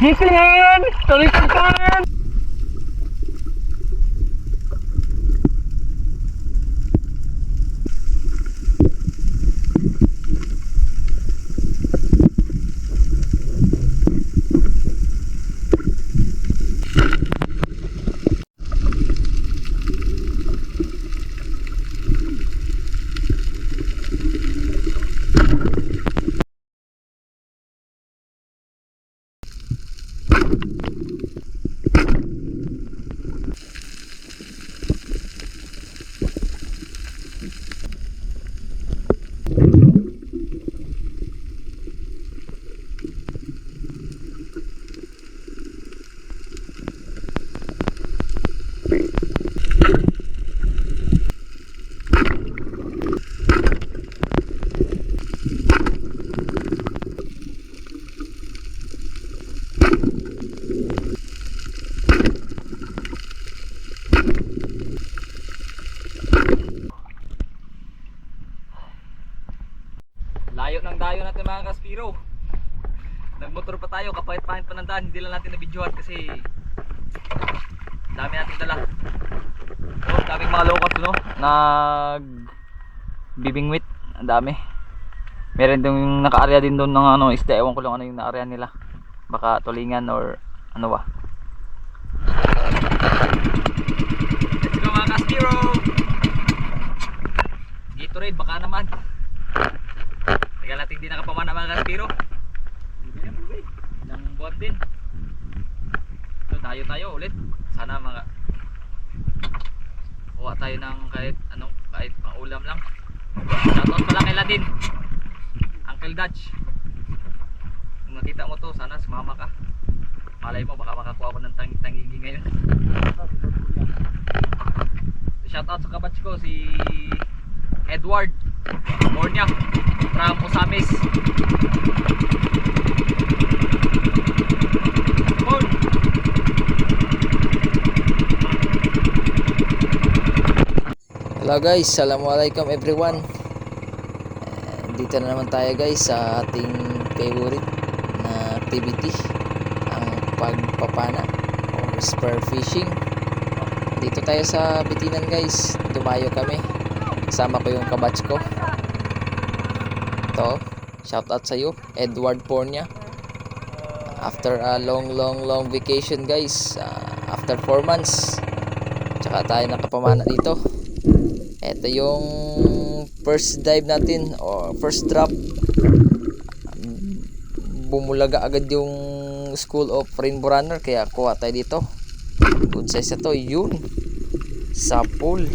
Gisingan! Tuloy-tuloy! Layo ng dayo natin mga Kaspiro. Nagmotor pa tayo, kapahit-pahit pa ng daan. Hindi lang natin nabidyohan kasi dami natin dala. Oh, daming mga locals, no? Nag bibingwit, ang dami. Meron din yung naka-area din doon ng ano, isda. Ewan ko lang ano yung na-area nila. Baka tulingan or ano ba. Let's go mga Kaspiro. Gatorade baka naman. Tagal natin hindi nakapamana mga Kaspiro. Ilang buwan din. So tayo ulit. Sana mga kuha tayo ng kahit anong, kahit paulam lang. Shoutout pala kay Ladin, Uncle Dutch. Kung nakita mo to, sana sumama ka. Malay mo baka makakuha ko ng tangigi ngayon. Shoutout sa kabatch ko si Edward Bornia from Osamis. Hello guys, assalamualaikum everyone. Dito na naman tayo guys sa ating favorite na activity, ang pagpapana or spear fishing. Dito tayo sa Bitinan guys. Dumayo kami. Kasama ko yung kabatch ko. Ito, shout out sa iyo, Edward Pornia. After a long vacation guys, after 4 months, tsaka tayo nakapamana dito. Ito yung first dive natin o first drop. Bumulaga agad yung School of Rainbow Runner kaya kuha tayo dito. Good size na to, yun, sa pool.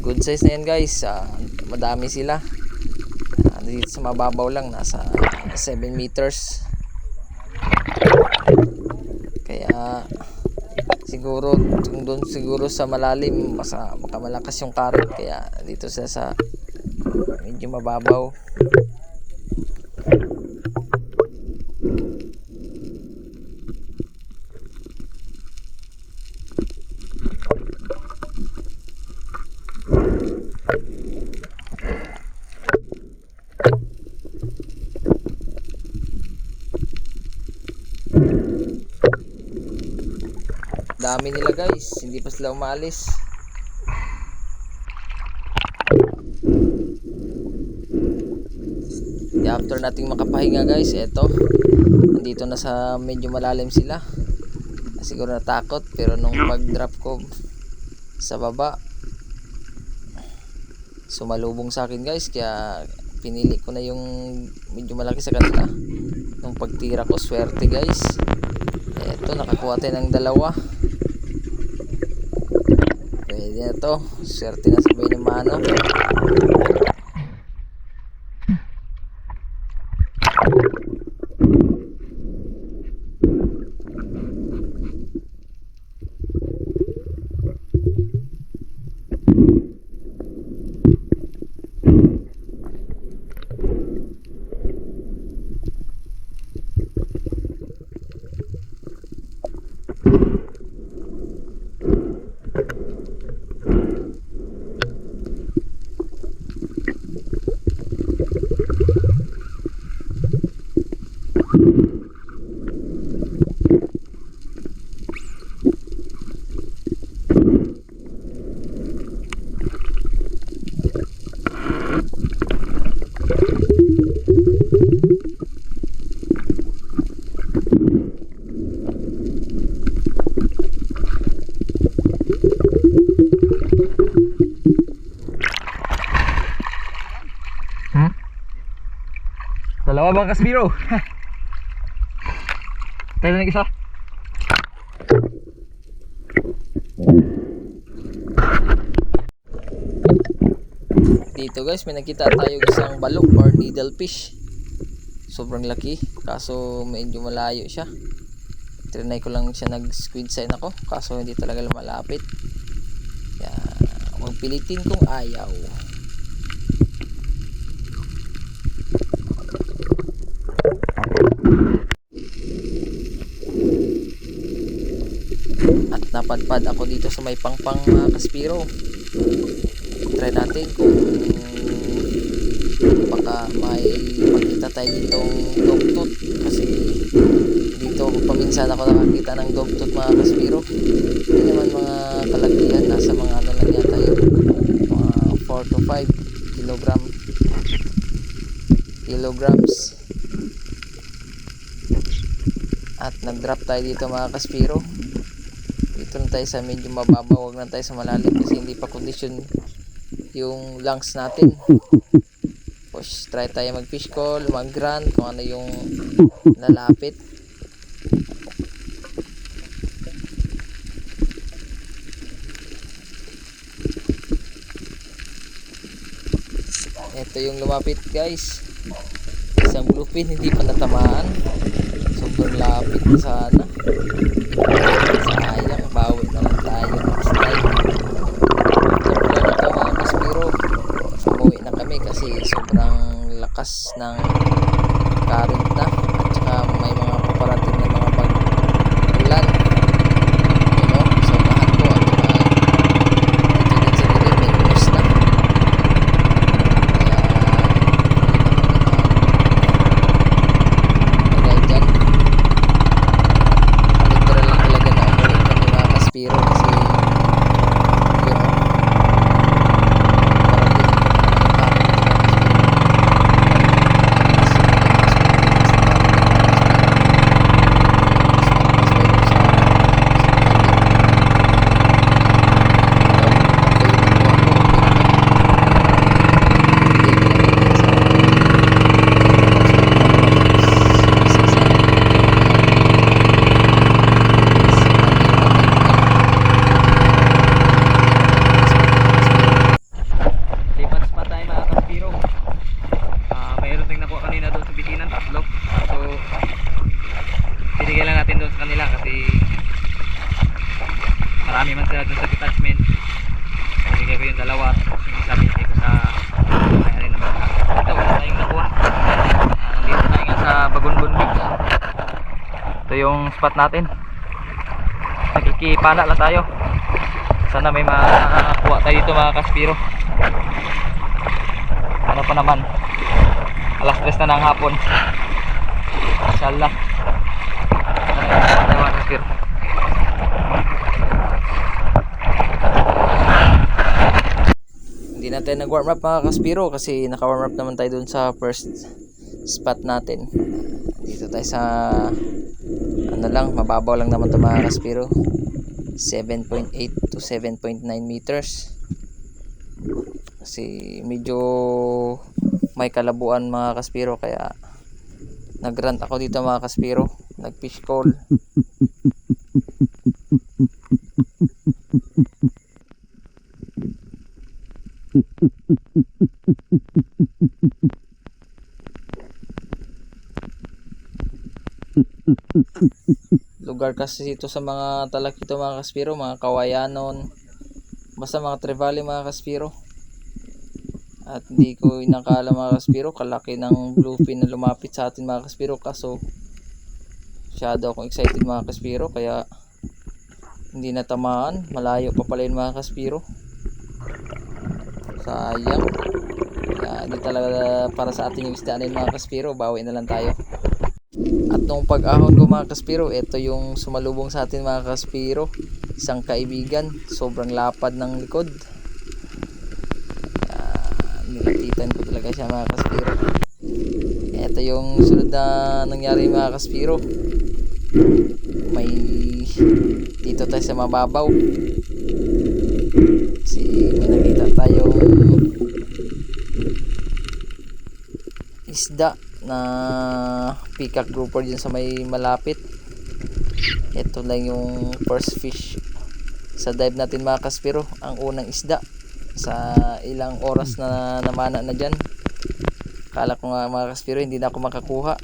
Good size na yan guys. Madami sila. Dito sa mababaw lang, nasa 7 meters. Kaya siguro doon siguro sa malalim baka malakas yung current, kaya dito sa medyo mababaw. Dami nila guys, hindi pa sila umalis. After nating makapahinga guys, eto, nandito na sa medyo malalim sila. Siguro natakot, pero nung pag drop ko sa baba, sumalubong sa akin guys, kaya pinili ko na yung medyo malaki sa kanila. Nung pagtira ko, swerte guys. Eto, nakakuha tayo ng 2. Pwede na to, swerte na sabihin ng mano. Tawa mga Kaspiro. Tayo na isa. Dito guys, may nakita tayo isang balok or needlefish. Sobrang laki, kaso medyo malayo siya. Trinay ko lang siya, nag-squid sign ako, kaso hindi talaga malapit. Kaya magpilitin kung ayaw. At napadpad ako dito sa may pangpang mga Kaspiro. Try natin kung baka may makita tayo ditong dogtooth, kasi dito paminsan ako nakakita ng dogtooth mga Kaspiro. Hindi naman mga kalakihan, nasa mga ano lang yata yun, mga 4 to 5 kilograms. At nag-drop tayo dito mga Kaspiro. Dito lang tayo sa medyo mababa, wag lang tayo sa malalim kasi hindi pa condition yung lungs natin. Push, try tayo mag fish call, mag grunt, kung ano yung lalapit. Ito yung lumapit guys, isang bluefin, hindi pa natamaan. Sobrang lapit na sana. Sayang, bawi na lang tayo next time. Sobrang ito mga Kaspiro, umuwi na kami kasi sobrang lakas ng current na, at saka may mga paparating na mga pag-ulan, you know, sa unahan ko, at saka dito din sa gilid may unos na. Kaya tagay dyan, literal lang talaga na umuwi kami mga Kaspiro kasi you know, Lipat pa tayo mga Kaspiro. Mayroon tayong nakuha kanina doon sa bitinan, tatlo. So binigay lang natin doon sa kanila kasi marami man sila doon sa detachment. Binigay ko yung dalawa, tapos yung isa binigay ko sa kaya rin naman. Ito, wala tayong nakuha. Nandito tayo nga sa Bagunbun Beach. Ito yung spot natin. Nakikipana lang tayo. Sana may makakuha tayo dito mga Kaspiro. Ano pa naman, alas 3 na ng hapon. Inshallah mga Kaspiro. Hindi na tayo nag-warm up mga Kaspiro kasi naka-warm up naman tayo dun sa first spot natin. Dito tayo sa ano lang, mababaw lang naman ito mga Kaspiro, 7.8 to 7.9 meters. Kasi medyo may kalabuan mga Kaspiro, kaya nag-grunt ako dito mga Kaspiro, nag-fish call. Lugar kasi ito sa mga talakito mga Kaspiro, mga Kawayanon, basta mga Trevally mga Kaspiro. At hindi ko inakala mga Kaspiro, kalaki ng bluefin na lumapit sa atin mga Kaspiro. Kaso masyado akong excited mga Kaspiro, kaya hindi natamaan. Malayo pa pala yun mga Kaspiro, sayang. Kaya hindi talaga para sa atin yung isdaan mga Kaspiro, bawi na lang tayo. At nung pag-ahon ko mga Kaspiro, ito yung sumalubong sa atin mga Kaspiro, isang kaibigan, sobrang lapad ng likod. Nilapitan ko talaga siya mga Kaspiro. Ito yung sunod na nangyari mga Kaspiro. May dito tayo sa mababaw kasi may nakita tayong isda na peacock grouper dyan sa may malapit. Ito lang yung first fish sa dive natin mga kaspiro, ang unang isda sa ilang oras na namana na dyan. Kala ko nga mga kaspiro hindi na ako makakuha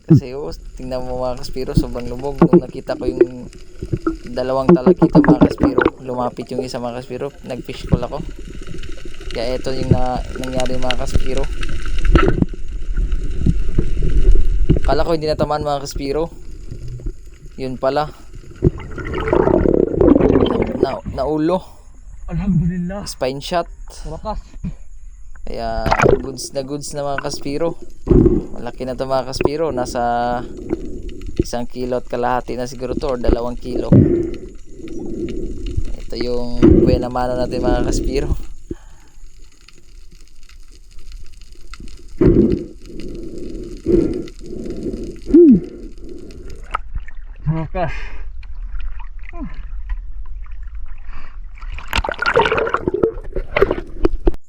kasi tingnan mo mga kaspiro, sobrang lubog. Nung nakita ko yung dalawang talakita mga kaspiro, lumapit yung isa mga kaspiro, nag-fish call ako. Kaya ito yung nangyari mga kaspiro. Kala ko hindi natamaan mga kaspiro, yun pala naulo. Alhamdulillah. Spine shot. Wakas. Kaya goods na mga kaspiro. Malaki na to mga kaspiro. Nasa 1 kilo at kalahati na siguro to, or 2 kilo. Ito yung buena mano natin mga kaspiro. Wakas.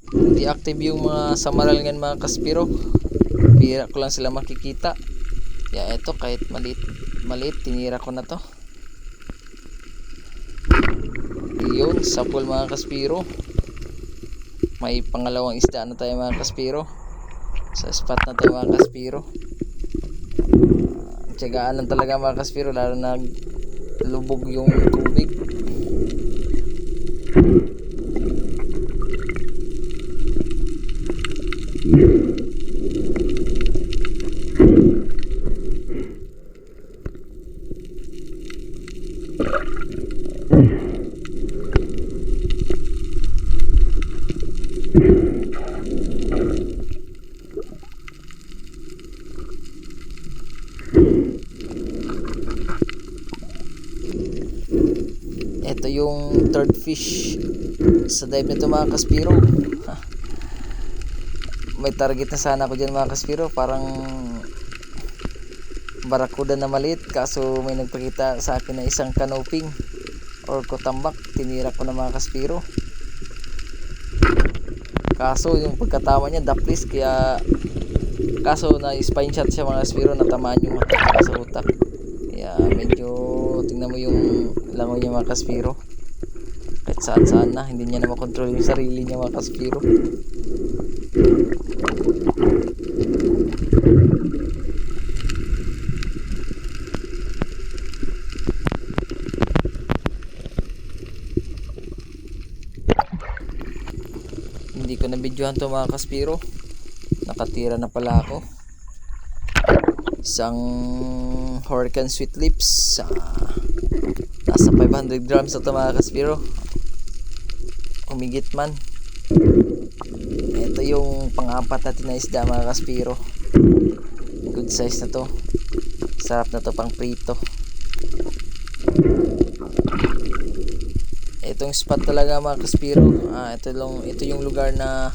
Hindi active yung mga samaral ngayon mga kaspiro. Bira ko lang sila makikita. Kaya eto, kahit maliit tinira ko na to. Yun, sapol mga kaspiro. May pangalawang isda na tayo mga kaspiro sa spot na to mga kaspiro. Tiyagaan lang talaga mga kaspiro, lalo na lubog yung tubig. Ito yung third fish sa dive nito mga kaspiro. May target na sana ako dyan mga kaspiro, parang barakuda na maliit, kaso may nagpakita sa akin na isang canoping or kotambak. Tinira ko na mga kaspiro, kaso yung pagkatama niya daplis, kaya kaso na spine shot siya mga kaspiro, natamaan yung mata sa utak. Kaya medyo tingnan mo yung langoy niya mga kaspiro, kahit saan na hindi niya na makontrol yung sarili niya mga kaspiro. Hindi ko na videohan to mga kaspiro, nakatira na pala ako. Isang Hurricane Sweet Lips, nasa 500 grams na to mga kaspiro, humigit man. Ito yung pang-apat natin na isda mga kaspiro, good size na to, sarap na to pang prito. Itong spot talaga mga kaspiro, ito yung lugar na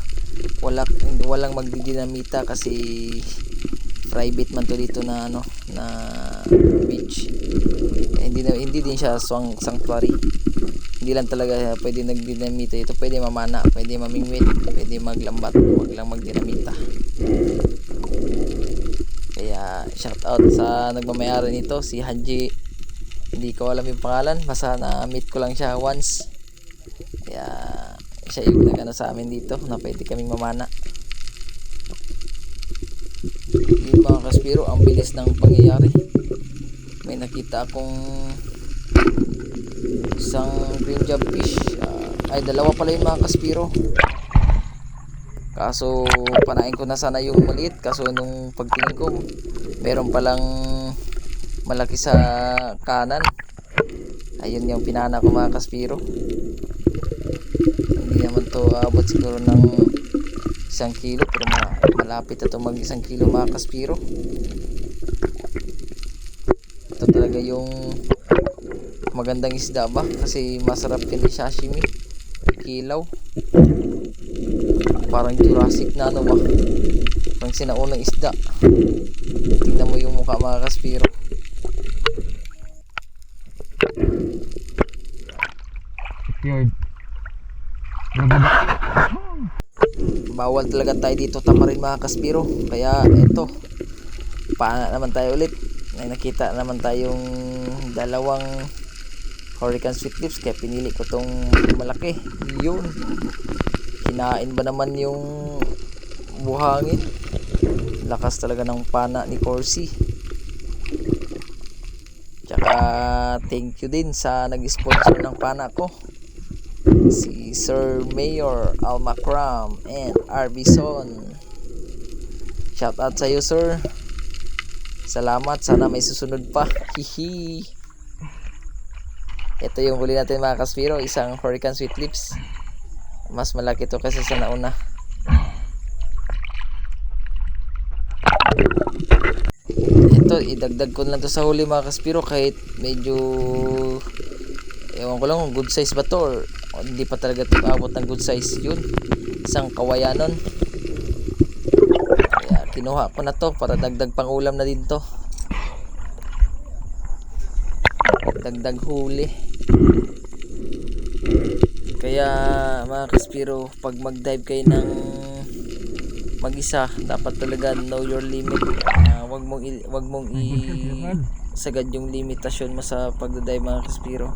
walang magdidinamita kasi private man to dito na na beach. Hindi din siya sanctuary. Hindi lang talaga pwede nagdinamita ito, pwede mamana, pwede mamingwit, pwede maglambat, wag lang magdinamita. Kaya shout out sa nagmamayari nito, si Haji. Hindi ko alam yung pangalan, basta na meet ko lang siya once. Kaya siya yung nagano sa amin dito na pwede kaming mamana. Yung mga kaspiro, ang bilis ng pangyayari. May nakita akong isang green job fish, dalawa pala yung mga kaspiro, kaso panain ko na sana yung maliit, kaso nung pagtingin ko meron palang malaki sa kanan. Ayun yung pinana ko mga kaspiro. Hindi naman to abot siguro ng 1 kilo, pero malapit na to mag 1 kilo mga kaspiro. Ito talaga yung magandang isda ba, kasi masarap yan ni sashimi, kilaw. Parang Jurassic na ba, parang sinaunang isda. Tingnan mo yung mukha mga kaspiro. bawal talaga tayo dito tamarin mga kaspiro. Kaya eto, paana naman tayo ulit. May nakita naman tayong dalawang Hurricane Sweet Lips, kaya pinili ko tong malaki. Yun, kinain ba naman yung buhangin. Lakas talaga ng pana ni Corsi. Tsaka thank you din sa nag-sponsor ng pana ko, si Sir Mayor Almacram and Arbison. Shout out sa iyo, sir. Salamat, sana may susunod pa. Hihi. Ito yung huli natin mga kaspiro, isang Hurricane Sweet Lips. Mas malaki to kasi sa nauna. Ito, idagdag ko lang to sa huli mga kaspiro, kahit medyo ewan ko lang kung good size ba to or hindi pa talaga ito abot ng good size. Yun, isang kawayanon. Kaya kinuha ko na to para dagdag pang ulam na din to, dagdag huli. Kaya mga kaspiro, pag mag dive kayo ng mag-isa, dapat talaga know your limit. Wag mong sagad yung limitasyon mo sa pagda-dive mga kaspiro.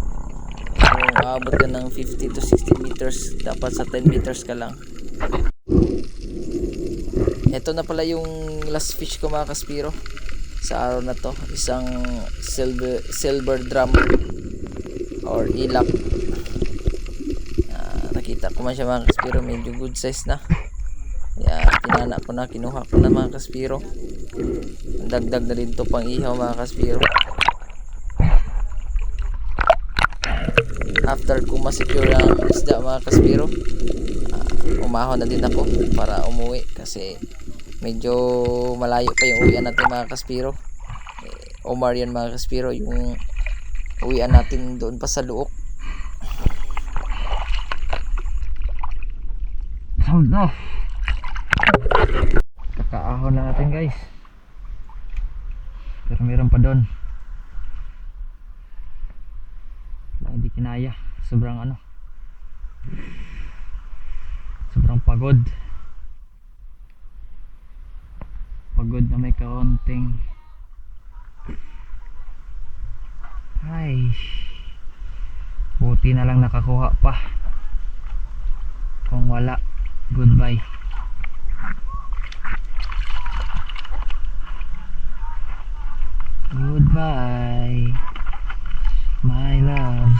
Kung aabot ka ng 50 to 60 meters, dapat sa 10 meters ka lang. Ito na pala yung last fish ko mga kaspiro sa araw na to, isang silver drum or ilap. Nakita ko man siya mga kaspiro, medyo good size na. Kaya tinana ko na, kinuha ko na mga kaspiro. Dagdag na din to pang ihaw mga kaspiro. After ko ma-secure ang isda mga kaspiro, umahon na din ako para umuwi kasi medyo malayo pa yung uwian natin mga kaspiro. Omar yan mga kaspiro, yung uwian natin doon pa sa Luok. Sound off. Kakaahon na natin guys, pero meron pa doon. Hindi kinaya, sobrang sobrang pagod na may kaunting ay buti na lang nakakuha pa, kung wala goodbye. Goodbye my love.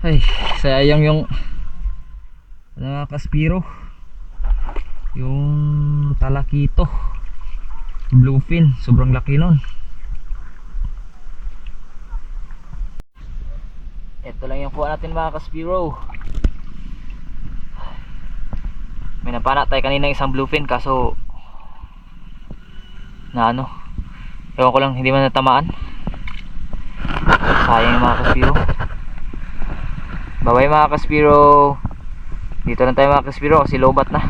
Ay, sayang yung mga kaspiro, yung talakito bluefin, sobrang laki nun. Ito lang yung kuha natin mga kaspiro. May napana tayo kanina isang bluefin, kaso na ewan ko lang, hindi man natamaan. Sayang yung mga kaspiro. Bye bye mga kaspiro. Dito lang tayo mga kaspiro kasi lobat na.